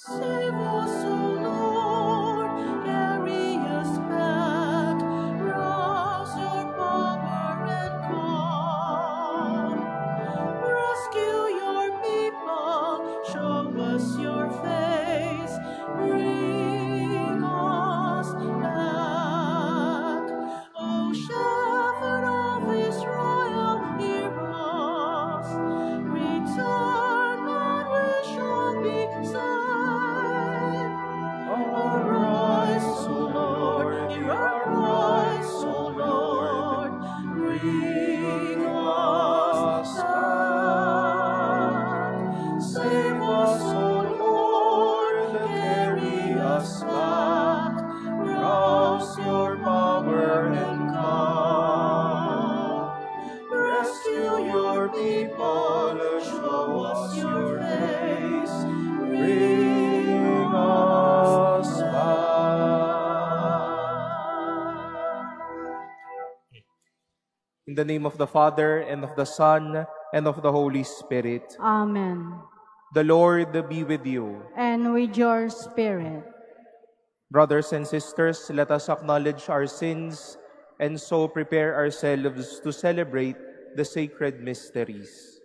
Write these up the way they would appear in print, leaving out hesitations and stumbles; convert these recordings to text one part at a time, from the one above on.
Save us, O Lord, carry us back, rouse your power and come. Rescue your people, show us your face, bring us back. O Shepherd of Israel, hear us. Return and we shall be saved. Arise, O Lord, hear our cries, O Lord, bring us back. Save us, O Lord, carry us back, rouse your power and come. Rescue your people, show us your face, bring us back. In the name of the Father, and of the Son, and of the Holy Spirit. Amen. The Lord be with you. And with your spirit. Brothers and sisters, let us acknowledge our sins and so prepare ourselves to celebrate the sacred mysteries.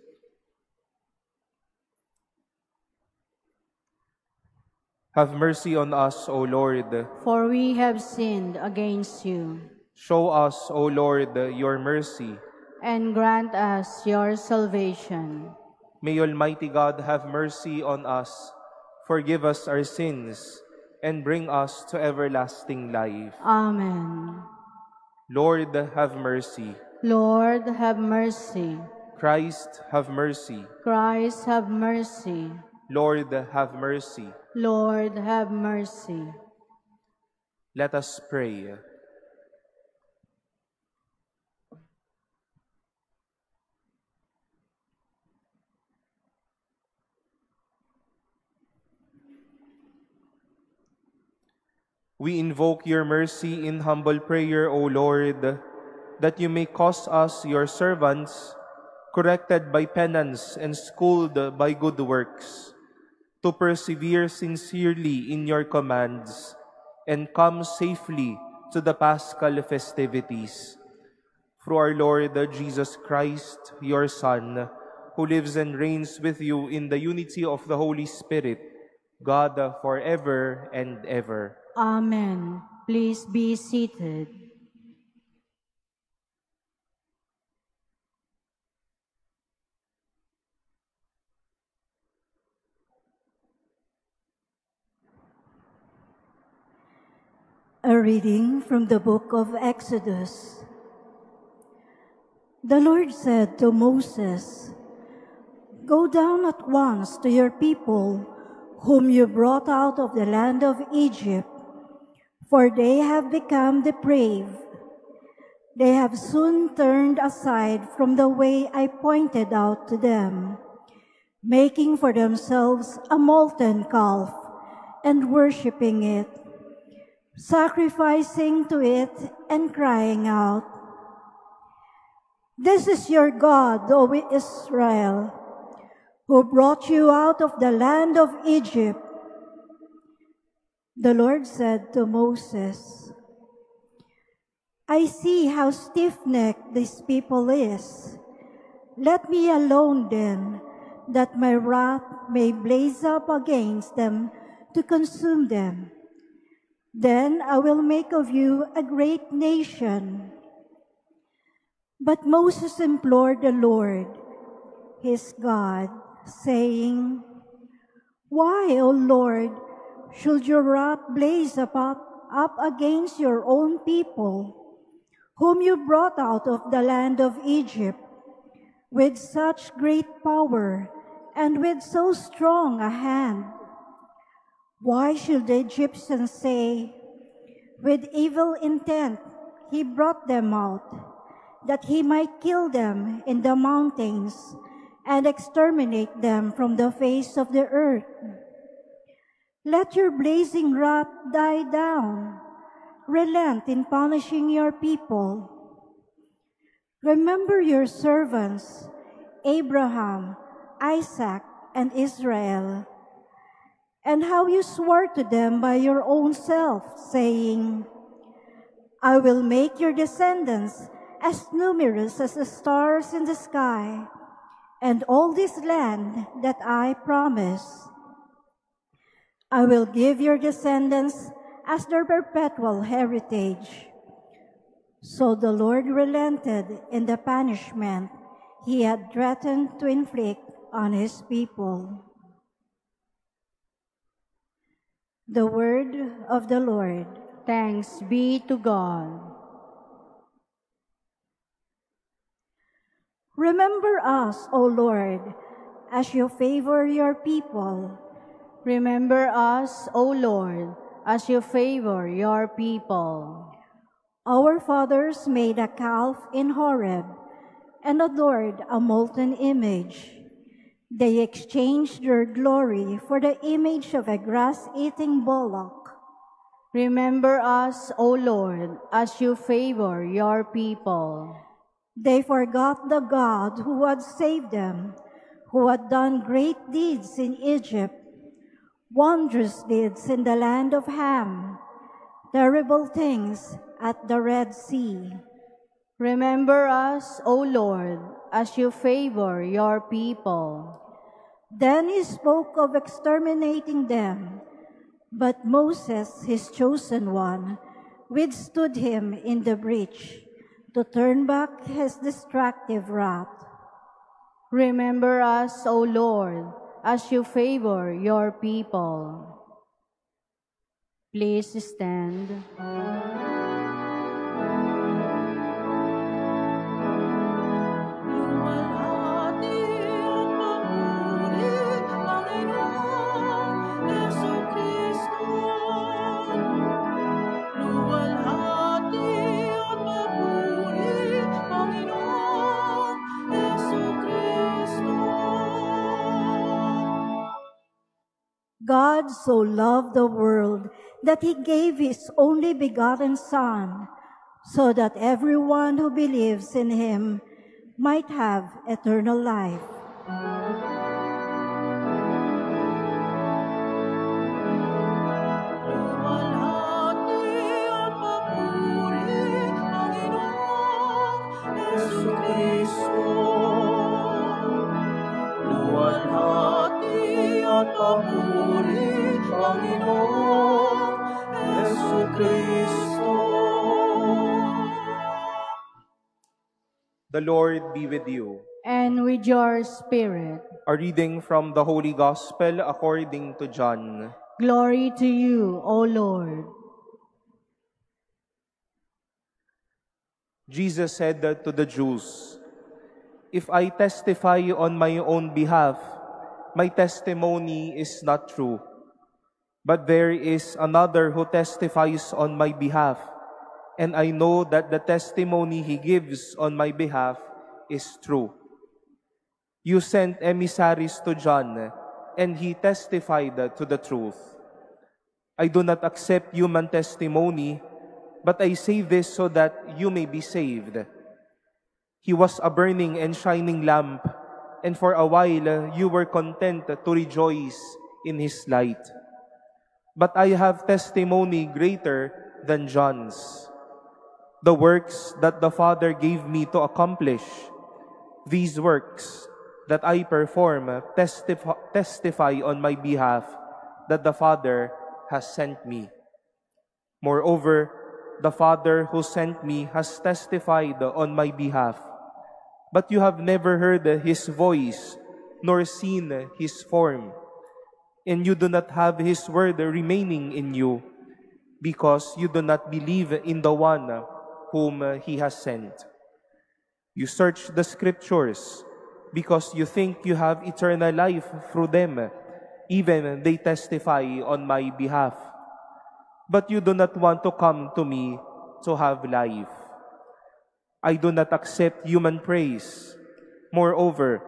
Have mercy on us, O Lord. For we have sinned against you. Show us, O Lord, your mercy. And grant us your salvation. May Almighty God have mercy on us, forgive us our sins, and bring us to everlasting life. Amen. Lord, have mercy. Lord, have mercy. Christ, have mercy. Christ, have mercy. Lord, have mercy. Lord, have mercy. Let us pray. We invoke your mercy in humble prayer, O Lord, that you may cause us, your servants, corrected by penance and schooled by good works, to persevere sincerely in your commands and come safely to the Paschal festivities. Through our Lord Jesus Christ, your Son, who lives and reigns with you in the unity of the Holy Spirit, God forever and ever. Amen. Please be seated. A reading from the book of Exodus. The Lord said to Moses, "Go down at once to your people, whom you brought out of the land of Egypt, for they have become depraved. They have soon turned aside from the way I pointed out to them, making for themselves a molten calf and worshipping it, sacrificing to it and crying out, 'This is your God, O Israel, who brought you out of the land of Egypt.' The Lord said to Moses, 'I see how stiff-necked this people is. Let me alone then, that my wrath may blaze up against them to consume them. Then I will make of you a great nation.' But Moses implored the Lord, his God, saying, 'Why, O Lord, should your wrath blaze up against your own people, whom you brought out of the land of Egypt, with such great power and with so strong a hand? Why should the Egyptians say, with evil intent he brought them out, that he might kill them in the mountains and exterminate them from the face of the earth? Let your blazing wrath die down. Relent in punishing your people. Remember your servants, Abraham, Isaac, and Israel, and how you swore to them by your own self, saying, I will make your descendants as numerous as the stars in the sky, and all this land that I promise. I will give your descendants as their perpetual heritage. So the Lord relented in the punishment he had threatened to inflict on his people. The word of the Lord. Thanks be to God. Remember us, O Lord, as you favor your people. Remember us, O Lord, as you favor your people. Our fathers made a calf in Horeb and adored a molten image. They exchanged their glory for the image of a grass-eating bullock. Remember us, O Lord, as you favor your people. They forgot the God who had saved them, who had done great deeds in Egypt, wondrous deeds in the land of Ham, terrible things at the Red Sea. Remember us, O Lord, as you favor your people. Then he spoke of exterminating them, but Moses, his chosen one, withstood him in the breach to turn back his destructive wrath. Remember us, O Lord, as you favor your people. Please stand. God so loved the world that he gave his only begotten Son, so that everyone who believes in him might have eternal life. Papuri, Panginoon, Jesucristo. The Lord be with you. And with your spirit. A reading from the Holy Gospel according to John. Glory to you, O Lord. Jesus said to the Jews, "If I testify on my own behalf, my testimony is not true. But there is another who testifies on my behalf, and I know that the testimony he gives on my behalf is true. You sent emissaries to John, and he testified to the truth. I do not accept human testimony, but I say this so that you may be saved. He was a burning and shining lamp, and for a while you were content to rejoice in his light. But I have testimony greater than John's. The works that the Father gave me to accomplish, these works that I perform testify on my behalf that the Father has sent me. Moreover, the Father who sent me has testified on my behalf. But you have never heard his voice, nor seen his form. And you do not have his word remaining in you, because you do not believe in the one whom he has sent. You search the Scriptures, because you think you have eternal life through them. Even they testify on my behalf. But you do not want to come to me to have life. I do not accept human praise. Moreover,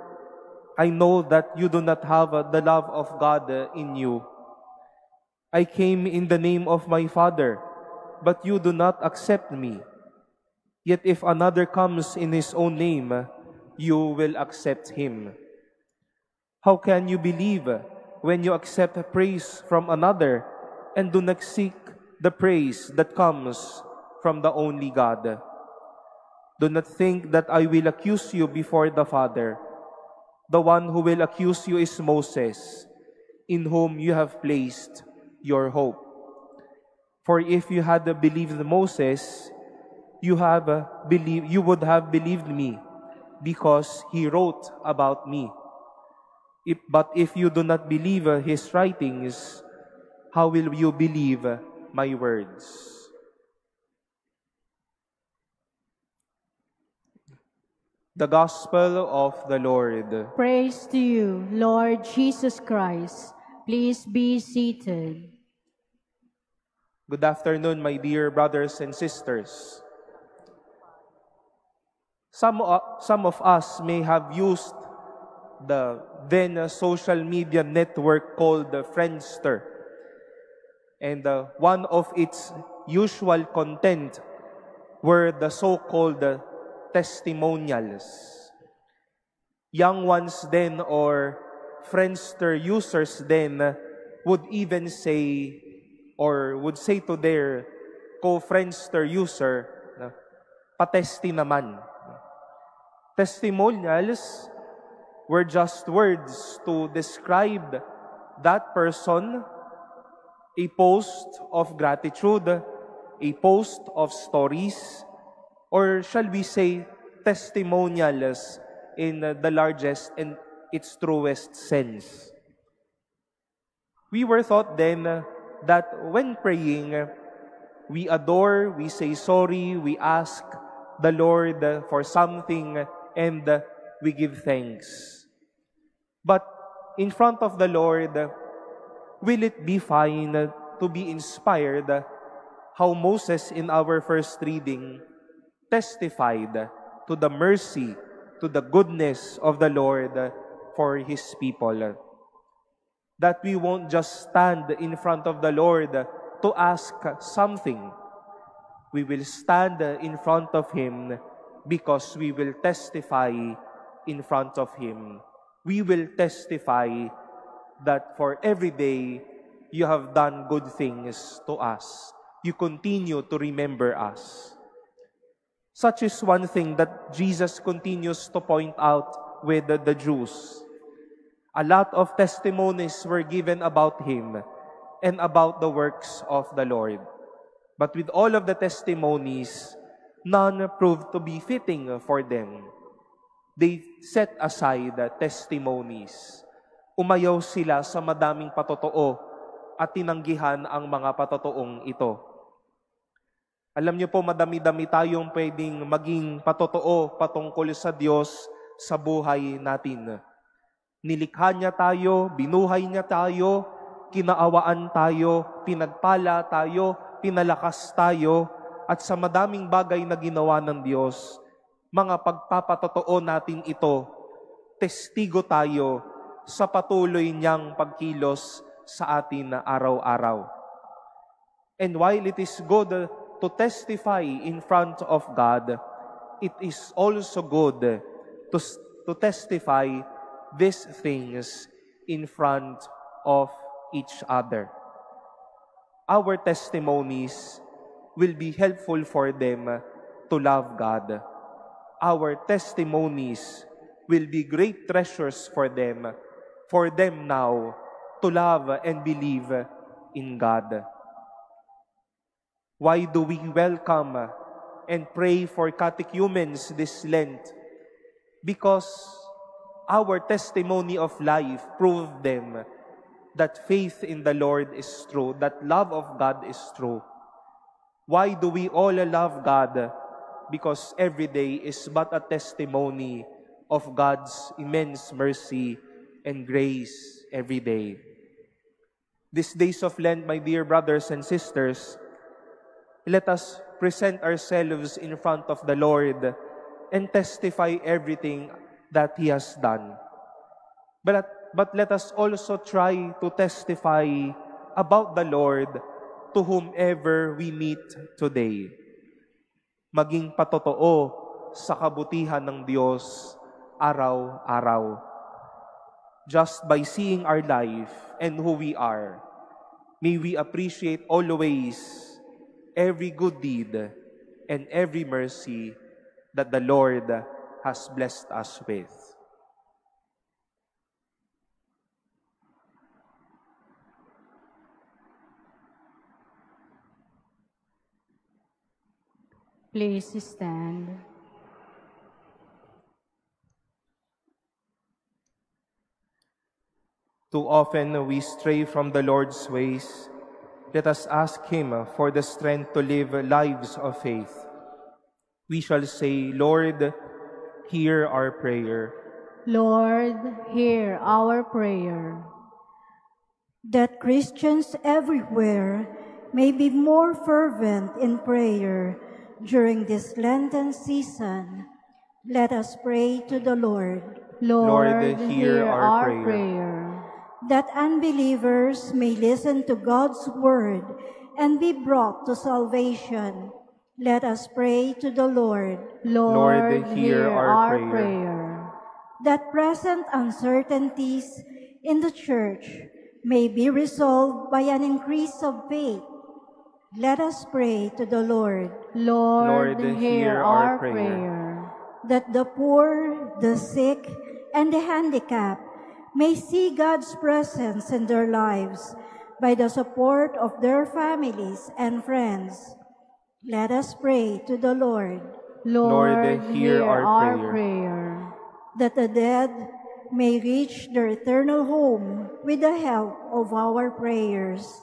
I know that you do not have the love of God in you. I came in the name of my Father, but you do not accept me. Yet if another comes in his own name, you will accept him. How can you believe when you accept praise from another and do not seek the praise that comes from the only God. Do not think that I will accuse you before the Father. The one who will accuse you is Moses, in whom you have placed your hope. For if you had believed Moses, you would have believed me, because he wrote about me. But if you do not believe his writings, how will you believe my words? The Gospel of the Lord. Praise to you, Lord Jesus Christ. Please be seated. Good afternoon, my dear brothers and sisters. Some of us may have used the then social media network called Friendster. And one of its usual content were the so-called testimonials. Young ones then, or Friendster users then, would even say, or would say to their co-Friendster user, patesti naman. Testimonials were just words to describe that person, a post of gratitude, a post of stories, or shall we say testimonials in the largest and its truest sense. We were taught then that when praying, we adore, we say sorry, we ask the Lord for something, and we give thanks. But in front of the Lord, will it be fine to be inspired how Moses in our first reading testified to the mercy, to the goodness of the Lord for His people? That we won't just stand in front of the Lord to ask something. We will stand in front of Him because we will testify in front of Him. We will testify that for every day you have done good things to us. You continue to remember us. Such is one thing that Jesus continues to point out with the Jews. A lot of testimonies were given about Him and about the works of the Lord. But with all of the testimonies, none proved to be fitting for them. They set aside testimonies. Umayaw sila sa madaming patotoo at tinanggihan ang mga patotoong ito. Alam niyo po, madami-dami tayong pwedeng maging patotoo patungkol sa Diyos sa buhay natin. Nilikha niya tayo, binuhay niya tayo, kinaawaan tayo, pinagpala tayo, pinalakas tayo, at sa madaming bagay na ginawa ng Diyos, mga pagpapatotoo natin ito, testigo tayo sa patuloy niyang pagkilos sa atin na araw-araw. And while it is good to testify in front of God, it is also good to testify these things in front of each other. Our testimonies will be helpful for them to love God. Our testimonies will be great treasures for them now to love and believe in God. Why do we welcome and pray for catechumens this Lent? Because our testimony of life proved them that faith in the Lord is true, that love of God is true. Why do we all love God? Because every day is but a testimony of God's immense mercy and grace every day. These days of Lent, my dear brothers and sisters, let us present ourselves in front of the Lord and testify everything that He has done. But let us also try to testify about the Lord to whomever we meet today. Maging patotoo sa kabutihan ng Diyos araw-araw. just by seeing our life and who we are. May we appreciate always every good deed and every mercy that the Lord has blessed us with. Please stand. Too often we stray from the Lord's ways. Let us ask Him for the strength to live lives of faith. We shall say, Lord, hear our prayer. Lord, hear our prayer. That Christians everywhere may be more fervent in prayer during this Lenten season, let us pray to the Lord. Lord, hear our prayer. That unbelievers may listen to God's word and be brought to salvation, let us pray to the Lord. Lord, hear our prayer. That present uncertainties in the Church may be resolved by an increase of faith, let us pray to the Lord. Lord, hear our prayer. That the poor, the sick, and the handicapped may see God's presence in their lives by the support of their families and friends. Let us pray to the Lord. Lord, hear our prayer. That the dead may reach their eternal home with the help of our prayers.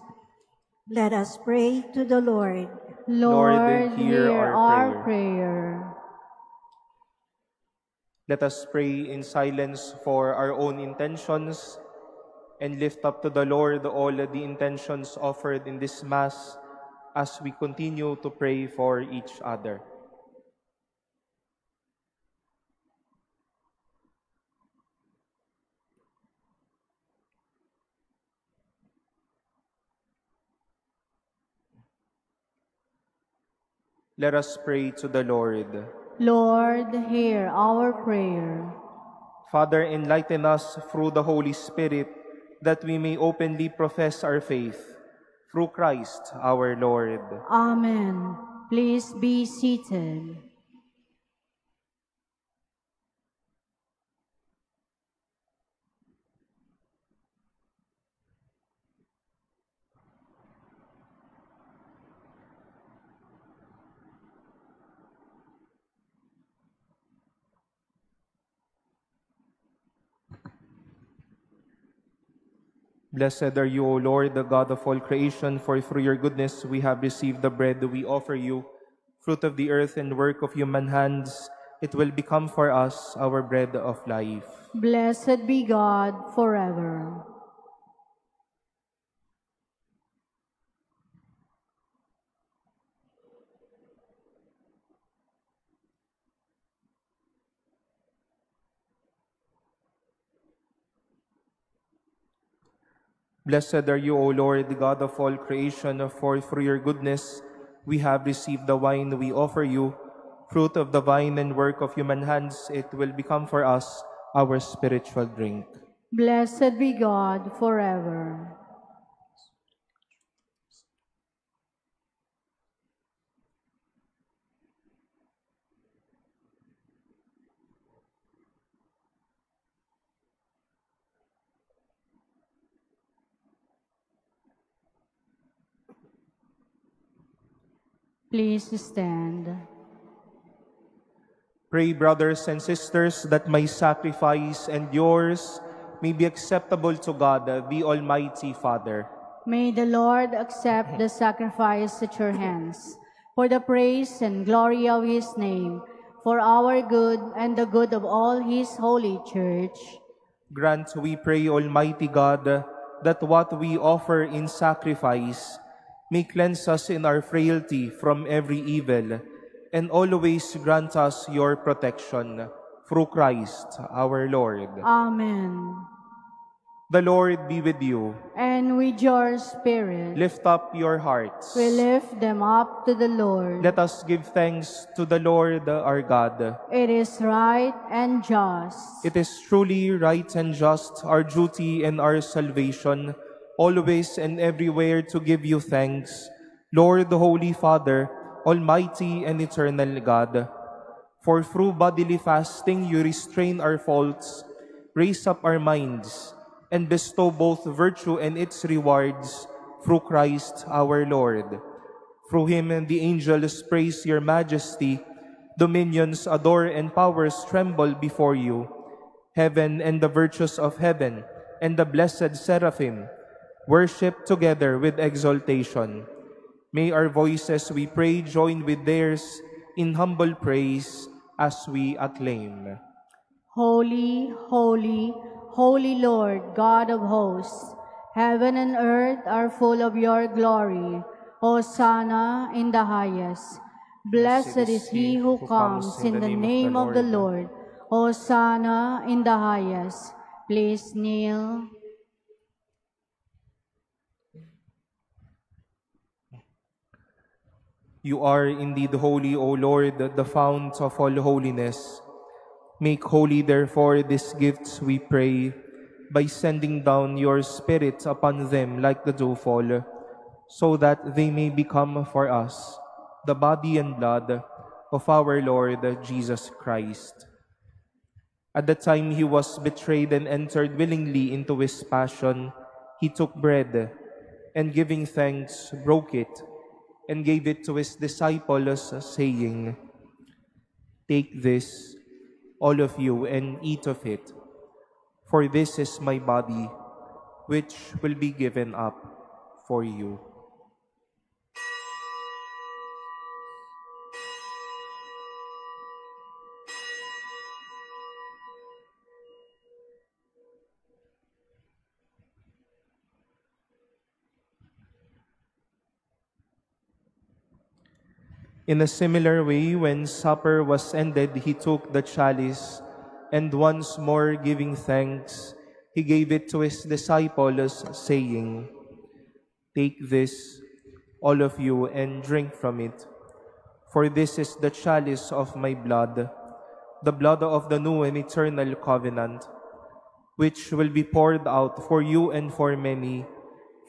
Let us pray to the Lord. Lord, hear our prayer. Let us pray in silence for our own intentions and lift up to the Lord all the intentions offered in this Mass as we continue to pray for each other. Let us pray to the Lord. Lord, hear our prayer. Father, enlighten us through the Holy Spirit that we may openly profess our faith. Through Christ our Lord. Amen. Please be seated. Blessed are you, O Lord, the God of all creation, for through your goodness we have received the bread we offer you, fruit of the earth and work of human hands. It will become for us our bread of life. Blessed be God forever. Blessed are you, O Lord, God of all creation, for through your goodness we have received the wine we offer you, fruit of the vine and work of human hands. It will become for us our spiritual drink. Blessed be God forever. Please stand. Pray, brothers and sisters, that my sacrifice and yours may be acceptable to God, the Almighty Father. May the Lord accept the sacrifice at your hands, for the praise and glory of his name, for our good and the good of all his holy church. Grant, we pray, Almighty God, that what we offer in sacrifice may cleanse us in our frailty from every evil, and always grant us your protection. Through Christ our Lord. Amen. The Lord be with you. And with your spirit, Lift up your hearts. we lift them up to the Lord. Let us give thanks to the Lord our God. It is right and just. It is truly right and just, our duty and our salvation, always and everywhere to give you thanks, Lord, Holy Father, Almighty and eternal God. For through bodily fasting you restrain our faults, raise up our minds, and bestow both virtue and its rewards through Christ our Lord. Through him the angels praise your majesty, dominions adore and powers tremble before you. Heaven and the virtues of heaven and the blessed seraphim worship together with exaltation. May our voices, we pray, join with theirs in humble praise as we acclaim. Holy, holy, holy Lord, God of hosts, heaven and earth are full of your glory. Hosanna in the highest. Blessed is he who comes in the name of the Lord. Hosanna in the highest. Please kneel. You are indeed holy, O Lord, the fount of all holiness. Make holy, therefore, these gifts, we pray, by sending down your Spirit upon them like the dewfall, so that they may become for us the body and blood of our Lord Jesus Christ. At the time he was betrayed and entered willingly into his passion, he took bread, and giving thanks, broke it, and gave it to his disciples, saying, "Take this, all of you, and eat of it, for this is my body, which will be given up for you." In a similar way, when supper was ended, he took the chalice, and once more giving thanks, he gave it to his disciples, saying, "Take this, all of you, and drink from it, for this is the chalice of my blood, the blood of the new and eternal covenant, which will be poured out for you and for many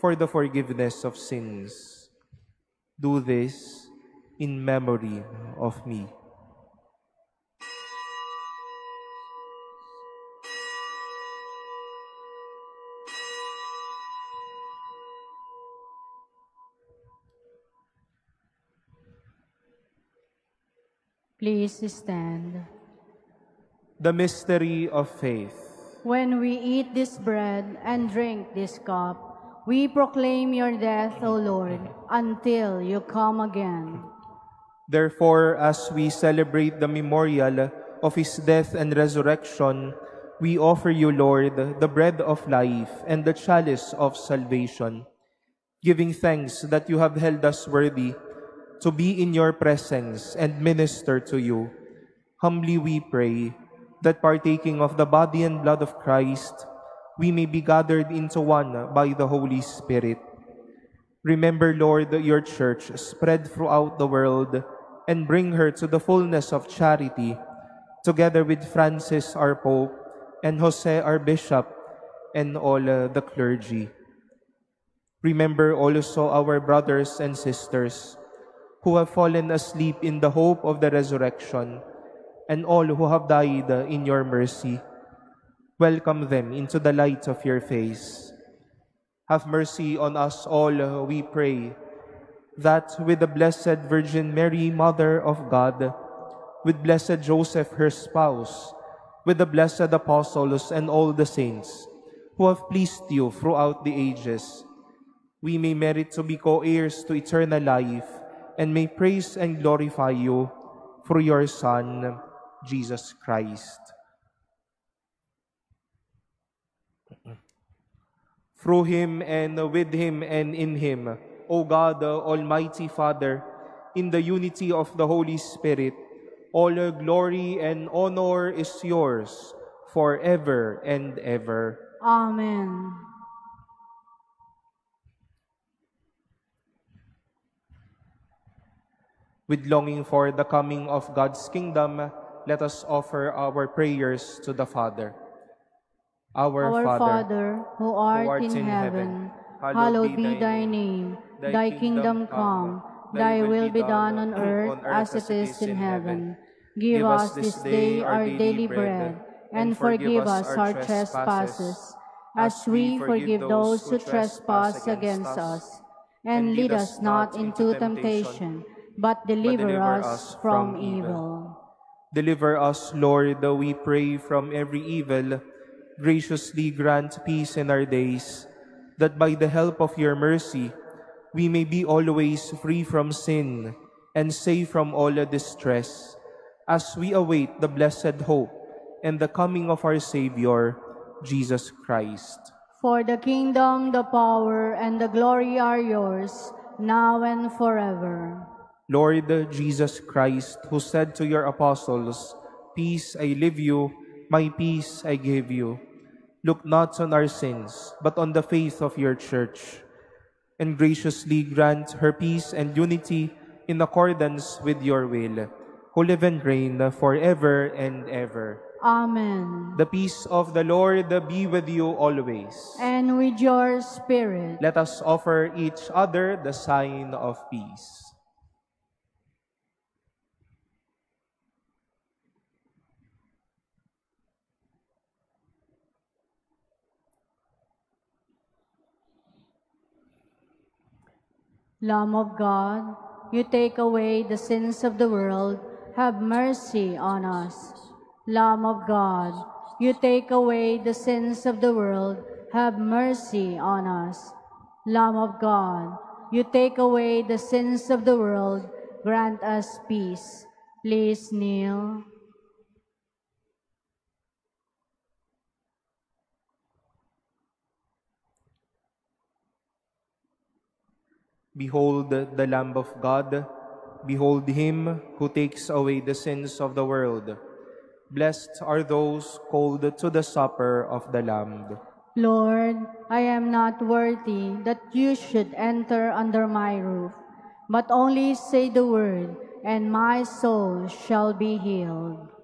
for the forgiveness of sins. Do this in memory of me." Please stand. The mystery of faith. When we eat this bread and drink this cup, we proclaim your death, O Lord, until you come again. Therefore, as we celebrate the memorial of his death and resurrection, we offer you, Lord, the bread of life and the chalice of salvation, giving thanks that you have held us worthy to be in your presence and minister to you. Humbly we pray that partaking of the body and blood of Christ, we may be gathered into one by the Holy Spirit. Remember, Lord, your church spread throughout the world, and bring her to the fullness of charity, together with Francis our Pope, and Jose our Bishop, and all the clergy. Remember also our brothers and sisters who have fallen asleep in the hope of the resurrection, and all who have died in your mercy. Welcome them into the light of your face. Have mercy on us all, we pray, that with the Blessed Virgin Mary, Mother of God, with Blessed Joseph, her spouse, with the blessed apostles and all the saints who have pleased you throughout the ages, we may merit to be co-heirs to eternal life, and may praise and glorify you through your Son, Jesus Christ. Through him and with him and in him, O God, Almighty Father, in the unity of the Holy Spirit, all glory and honor is yours forever and ever. Amen. With longing for the coming of God's kingdom, let us offer our prayers to the Father. Our Father, who art art in in heaven, heaven, hallowed be thy name. Thy kingdom come, thy will be done on earth as it is in heaven. Give us this day our daily bread, and forgive us our trespasses, as we forgive those who trespass against us. And lead us not into temptation, but deliver us from evil. Deliver us, Lord, we pray, from every evil. Graciously grant peace in our days, that by the help of your mercy, we may be always free from sin and safe from all distress, as we await the blessed hope and the coming of our Savior, Jesus Christ. For the kingdom, the power, and the glory are yours, now and forever. Lord Jesus Christ, who said to your apostles, "Peace I leave you, my peace I give you," look not on our sins, but on the faith of your church, and graciously grant her peace and unity in accordance with your will, who live and reign forever and ever. Amen. The peace of the Lord be with you always. And with your spirit. Let us offer each other the sign of peace. Lamb of God, you take away the sins of the world, have mercy on us. Lamb of God, you take away the sins of the world, have mercy on us. Lamb of God, you take away the sins of the world, grant us peace. Please kneel. Behold the Lamb of God. Behold him who takes away the sins of the world. Blessed are those called to the supper of the Lamb. Lord, I am not worthy that you should enter under my roof, but only say the word, and my soul shall be healed.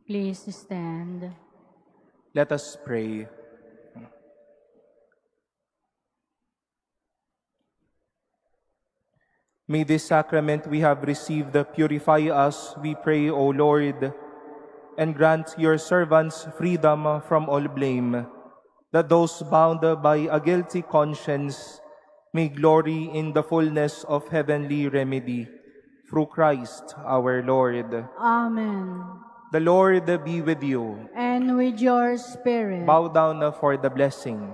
Please stand. Let us pray. May this sacrament we have received purify us, we pray, O Lord, and grant your servants freedom from all blame, that those bound by a guilty conscience may glory in the fullness of heavenly remedy. Through Christ our Lord. Amen. The Lord be with you. And with your spirit. Bow down for the blessing.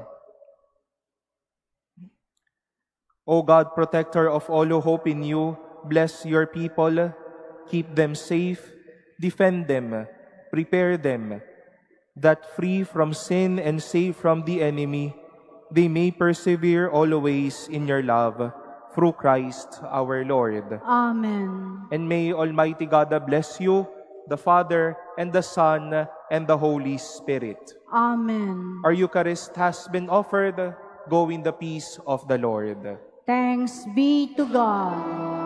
O God, protector of all who hope in you, bless your people, keep them safe, defend them, prepare them, that free from sin and safe from the enemy, they may persevere always in your love, through Christ our Lord. Amen. And may Almighty God bless you, the Father, and the Son, and the Holy Spirit. Amen. Our Eucharist has been offered. Go in the peace of the Lord. Thanks be to God.